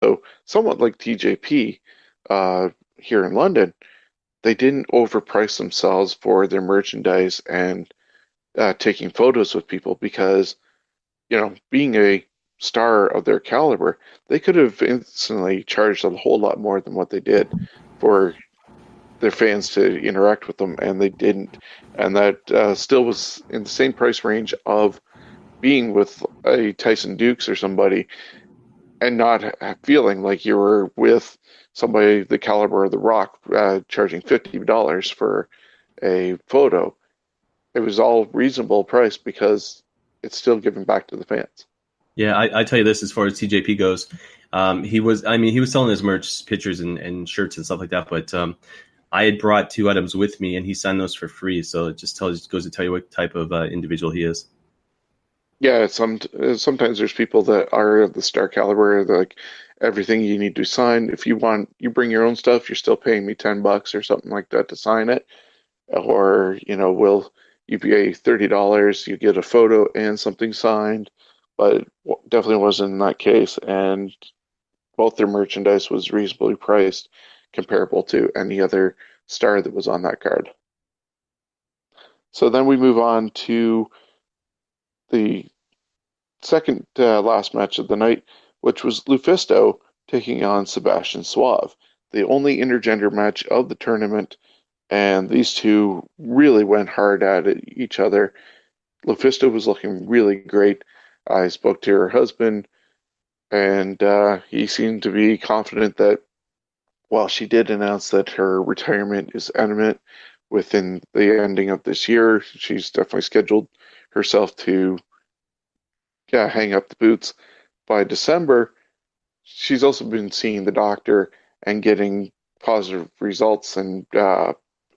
So somewhat like TJP here in London, they didn't overprice themselves for their merchandise and taking photos with people because, being a star of their caliber, they could have instantly charged a whole lot more than what they did for their fans to interact with them, and they didn't. And that still was in the same price range of being with a Tyson Dukes or somebody and not feeling like you were with somebody the caliber of The Rock charging $50 for a photo. It was all reasonable price because it's still giving back to the fans. Yeah, I tell you this as far as TJP goes, he was selling his merch, pictures and shirts and stuff like that. But I had brought two items with me, and he signed those for free. So it just goes to tell you what type of individual he is. Yeah, sometimes there's people that are of the star caliber, they're like everything you need to sign. If you want, you bring your own stuff, you're still paying me $10 or something like that to sign it. Or, will you pay $30, you get a photo and something signed. But definitely wasn't in that case. And both their merchandise was reasonably priced, comparable to any other star that was on that card. So then we move on to the second last match of the night, which was Lufisto taking on Sebastian Suave, the only intergender match of the tournament, and these two really went hard at each other. Lufisto was looking really great. I spoke to her husband, and he seemed to be confident that while she did announce that her retirement is imminent within the ending of this year, she's definitely scheduled herself to, yeah, hang up the boots by December. She's also been seeing the doctor and getting positive results and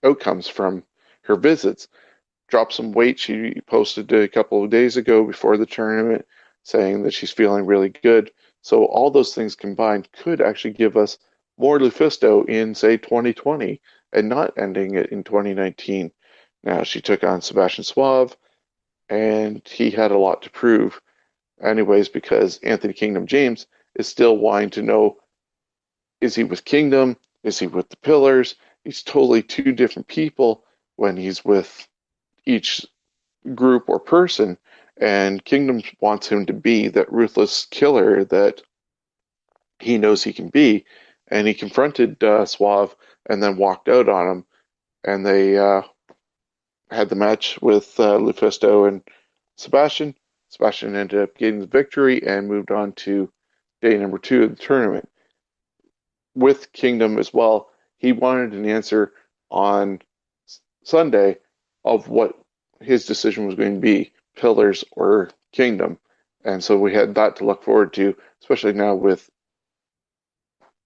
outcomes from her visits. Dropped some weight. She posted a couple of days ago before the tournament saying that she's feeling really good. So all those things combined could actually give us more Lufisto in, say, 2020 and not ending it in 2019. Now, she took on Sebastian Suave, and he had a lot to prove anyways because Anthony Kingdom James is still wanting to know, is he with Kingdom? Is he with the Pillars? He's totally two different people when he's with each group or person. And Kingdom wants him to be that ruthless killer that he knows he can be. And he confronted Suave and then walked out on him. And they had the match with Lufisto and Sebastian. Sebastian ended up getting the victory and moved on to day number two of the tournament. With Kingdom as well, he wanted an answer on Sunday of what his decision was going to be, Pillars or Kingdom. And so we had that to look forward to, especially now with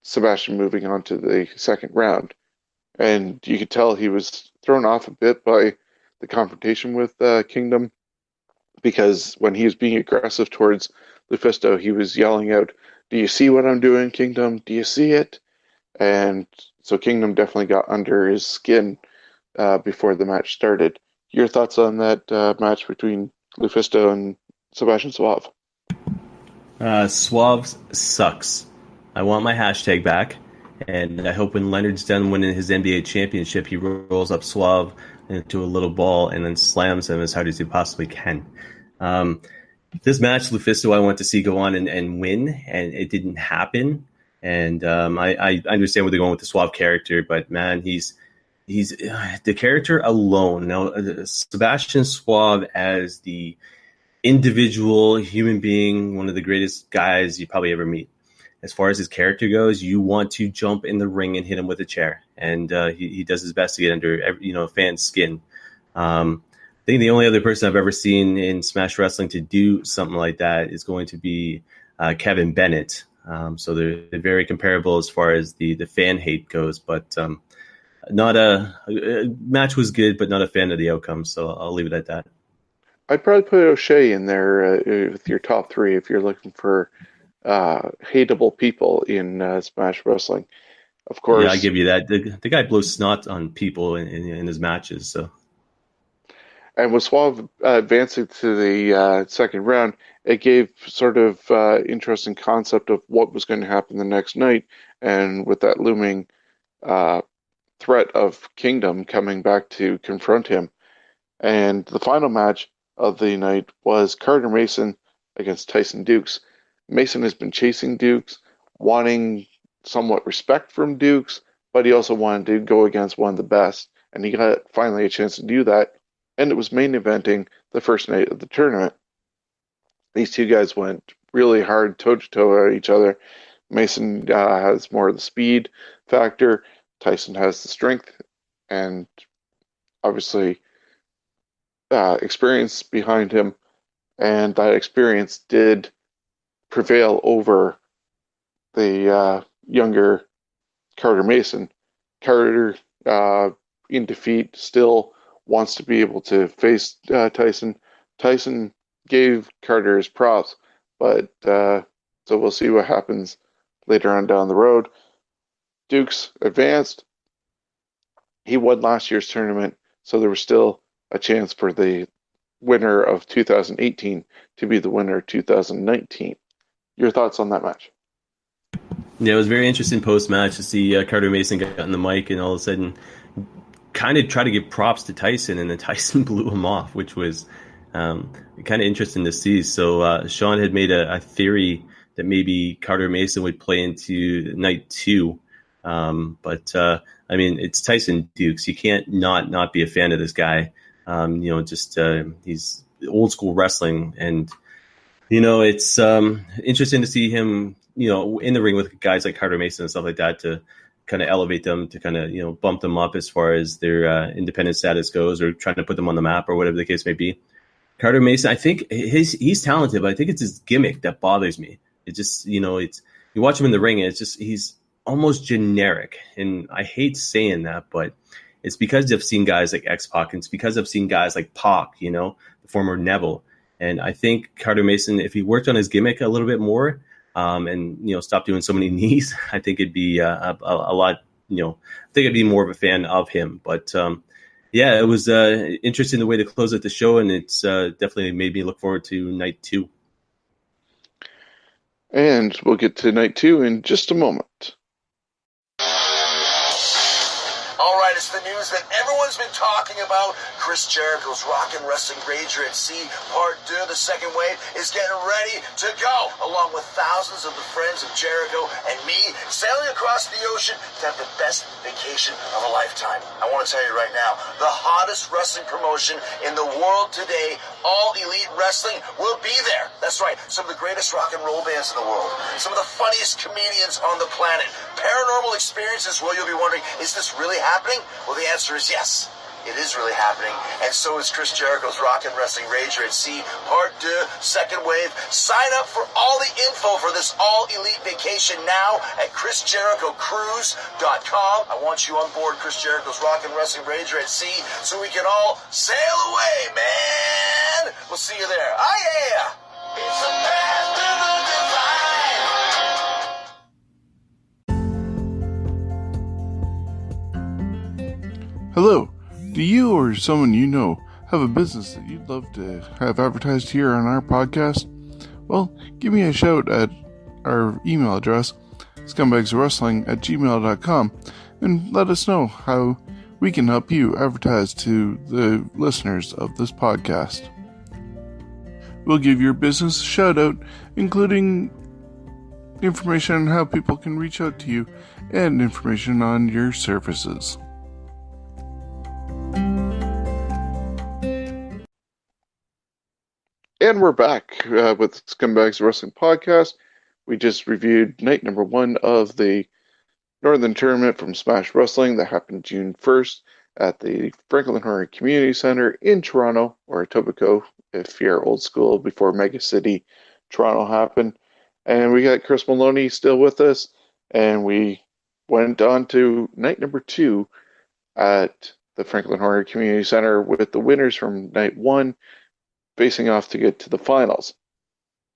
Sebastian moving on to the second round. And you could tell he was thrown off a bit by the confrontation with Kingdom because when he was being aggressive towards Lufisto, he was yelling out, "Do you see what I'm doing, Kingdom? Do you see it?" And so Kingdom definitely got under his skin before the match started. Your thoughts on that match between Lufisto and Sebastian Suave? Suave sucks. I want my hashtag back, and I hope when Leonard's done winning his NBA championship, he rolls up Suave into a little ball and then slams him as hard as he possibly can. Um, this match, Lufisto, I want to see go on and win, and it didn't happen. And I understand where they're going with the Suave character, but man, he's the character alone. Now, Sebastian Suave as the individual human being, one of the greatest guys you probably ever meet. As far as his character goes, you want to jump in the ring and hit him with a chair, and he does his best to get under a fan's skin. I think the only other person I've ever seen in Smash Wrestling to do something like that is going to be Kevin Bennett. So they're very comparable as far as the fan hate goes, but not a match was good, but not a fan of the outcome. So I'll leave it at that. I'd probably put O'Shea in there with your top three if you're looking for hateable people in Smash Wrestling. Of Yeah, I course, give you that. The guy blows snot on people in his matches. So And with Suave advancing to the second round, it gave sort of interesting concept of what was going to happen the next night, and with that looming uh, threat of Kingdom coming back to confront him. And the final match of the night was Carter Mason against Tyson Dukes. Mason has been chasing Dukes, wanting somewhat respect from Dukes, but he also wanted to go against one of the best. And he got finally a chance to do that. And it was main eventing the first night of the tournament. These two guys went really hard toe to toe at each other. Mason has more of the speed factor, Tyson has the strength, and obviously experience behind him, and that experience did prevail over the younger Carter Mason. Carter, in defeat, still wants to be able to face Tyson. Tyson gave Carter his props, but so we'll see what happens later on down the road. Dukes advanced. He won last year's tournament, so there was still a chance for the winner of 2018 to be the winner of 2019. Your thoughts on that match? Yeah, it was very interesting post match to see Carter Mason get on the mic and all of a sudden kind of try to give props to Tyson, and then Tyson blew him off, which was kind of interesting to see. So Sean had made a theory that maybe Carter Mason would play into night two. But I mean, it's Tyson Dukes. You can't not be a fan of this guy. Just he's old school wrestling, and it's interesting to see him, in the ring with guys like Carter Mason and stuff like that to kind of elevate them, to kind of, bump them up as far as their independent status goes, or trying to put them on the map or whatever the case may be. Carter Mason, I think he's talented, but I think it's his gimmick that bothers me. It just, it's, you watch him in the ring and it's just, he's almost generic. And I hate saying that, but it's because I've seen guys like X-Pac, and it's because I've seen guys like Pac, the former Neville. And I think Carter Mason, if he worked on his gimmick a little bit more, and stop doing so many knees, I think it'd be a lot. I think I'd be more of a fan of him. But yeah, it was interesting the way to close out the show, and it's definitely made me look forward to night two. And we'll get to night two in just a moment. It's the news that everyone's been talking about. Chris Jericho's Rock and Wrestling Rager at Sea Part 2, the second wave, is getting ready to go, along with thousands of the friends of Jericho and me, sailing across the ocean to have the best vacation of a lifetime. I want to tell you right now, the hottest wrestling promotion in the world today, All Elite Wrestling, will be there. That's right, some of the greatest rock and roll bands in the world, some of the funniest comedians on the planet, paranormal experiences. Well, you'll be wondering, is this really happening? Well, the answer is yes. It is really happening, and so is Chris Jericho's Rock and Wrestling Rager at Sea Part 2, second wave. Sign up for all the info for this all-elite vacation now at ChrisJerichoCruise.com. I want you on board Chris Jericho's Rock and Wrestling Rager at Sea so we can all sail away, man! We'll see you there. Ah, yeah! It's a path to the divine. Hello. Do you or someone you know have a business that you'd love to have advertised here on our podcast? Well, give me a shout at our email address, scumbagswrestling@gmail.com, and let us know how we can help you advertise to the listeners of this podcast. We'll give your business a shout out, including information on how people can reach out to you and information on your services. And we're back with Scumbags Wrestling Podcast. We just reviewed night number one of the Northern Tournament from Smash Wrestling that happened June 1st at the Franklin Horror Community Center in Toronto, or Etobicoke, if you're old school, before Mega City Toronto happened. And we got Chris Maloney still with us, and we went on to night number two at the Franklin Horror Community Center with the winners from night one facing off to get to the finals.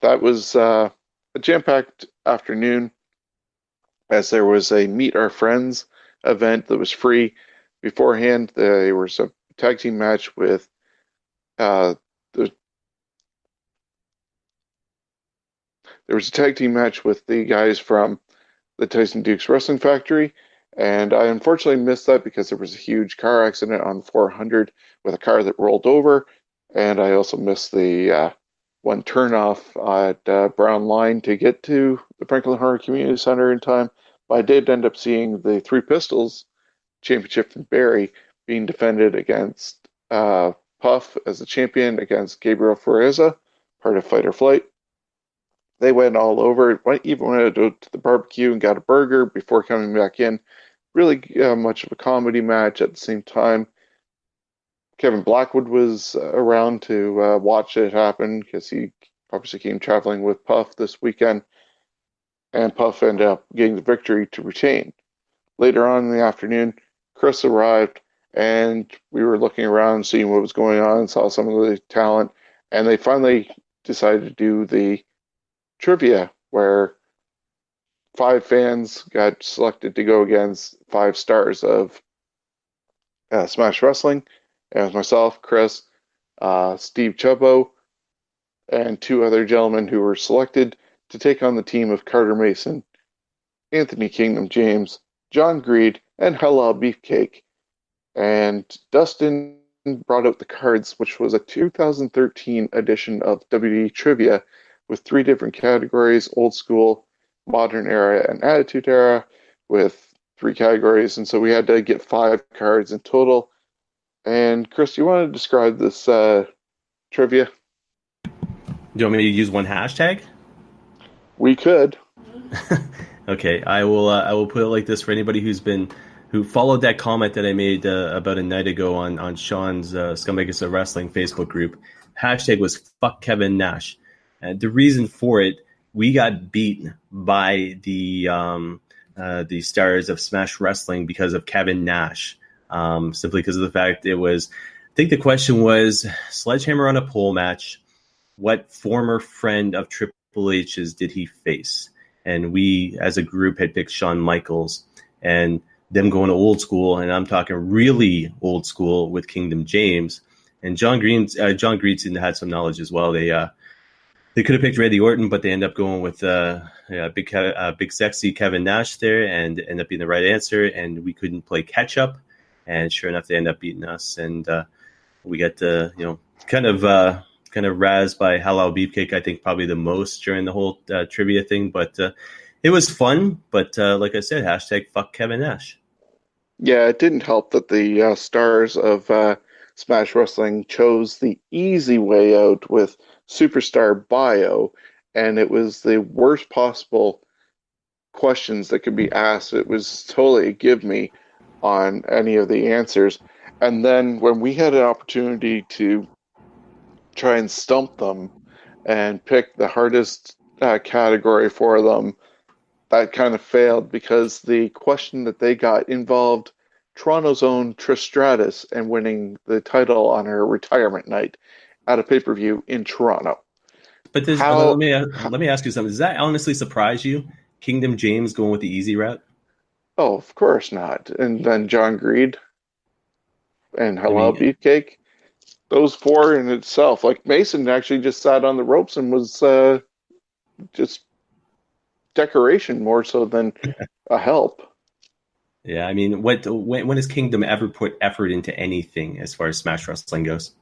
That was a jam-packed afternoon, as there was a Meet Our Friends event that was free. Beforehand, there was a tag team match with Uh, there, there was a tag team match with the guys from the Tyson Dukes Wrestling Factory, and I unfortunately missed that because there was a huge car accident on 400 with a car that rolled over, and I also missed the one turnoff at Brown Line to get to the Franklin Horror Community Center in time. But I did end up seeing the Three Pistols Championship from Barry being defended against Puff as the champion against Gabriel Fereza, part of Fight or Flight. They went all over. Even went to the barbecue and got a burger before coming back in. Really much of a comedy match at the same time. Kevin Blackwood was around to watch it happen because he obviously came traveling with Puff this weekend, and Puff ended up getting the victory to retain. Later on in the afternoon, Chris arrived, and we were looking around, seeing what was going on, and saw some of the talent, and they finally decided to do the trivia where 5 fans got selected to go against 5 stars of Smash Wrestling. And it was myself, Chris, Steve Chubbo, and 2 other gentlemen who were selected to take on the team of Carter Mason, Anthony Kingdom James, John Greed, and Hello Beefcake. And Dustin brought out the cards, which was a 2013 edition of WWE Trivia with 3 different categories: old school, modern era, and attitude era, with 3 categories. And so we had to get 5 cards in total. And Chris, you want to describe this trivia? Do you want me to use one hashtag? We could. Okay, I will put it like this for anybody who followed that comment that I made about a night ago on Sean's Scumbagus of Wrestling Facebook group. Hashtag was fuck Kevin Nash. And the reason for it, we got beat by the stars of Smash Wrestling because of Kevin Nash. Simply because of the fact I think the question was Sledgehammer on a pole match. What former friend of Triple H's did he face? And we, as a group, had picked Shawn Michaels, and them going to old school, and I'm talking really old school with Kingdom James. And John Greedson had some knowledge as well. They could have picked Randy Orton, but they end up going with big sexy Kevin Nash there, and end up being the right answer. And we couldn't play catch up, and sure enough, they end up beating us, and we got kind of razzed by Halal Beefcake, I think probably the most during the whole trivia thing. But it was fun. But like I said, hashtag fuck Kevin Nash. Yeah, it didn't help that the stars of Smash Wrestling chose the easy way out with Superstar Bio, and it was the worst possible questions that could be asked. It was totally a give me on any of the answers. And then when we had an opportunity to try and stump them and pick the hardest category for them, that kind of failed because the question that they got involved Toronto's own Trish Stratus and winning the title on her retirement night at a pay-per-view in Toronto. But let me ask you something. Does that honestly surprise you? Kingdom James going with the easy route? Oh, of course not. And then John Greed and Hello Beefcake. Those 4 in itself. Like Mason actually just sat on the ropes and was just decoration more so than a help. Yeah, I mean, when has Kingdom ever put effort into anything as far as Smash Wrestling goes?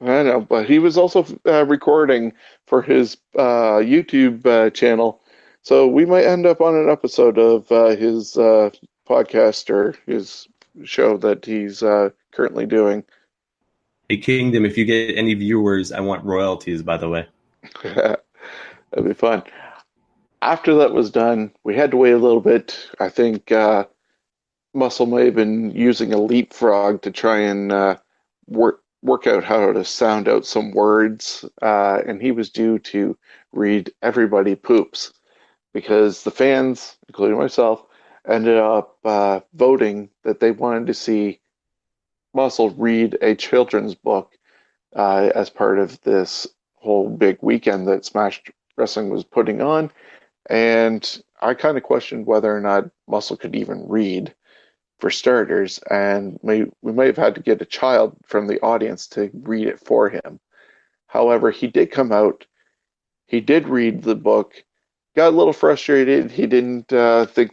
I know, but he was also recording for his YouTube channel, so we might end up on an episode of his podcast or his show that he's currently doing. Hey, Kingdom, if you get any viewers, I want royalties, by the way. That'd be fun. After that was done, we had to wait a little bit. I think Muscle may have been using a leapfrog to try and work out how to sound out some words, and he was due to read Everybody Poops because the fans, including myself, ended up voting that they wanted to see Muscle read a children's book as part of this whole big weekend that Smash Wrestling was putting on. And I kind of questioned whether or not Muscle could even read. for starters, and we might have had to get a child from the audience to read it for him. However, he did come out, he did read the book, got a little frustrated. He didn't think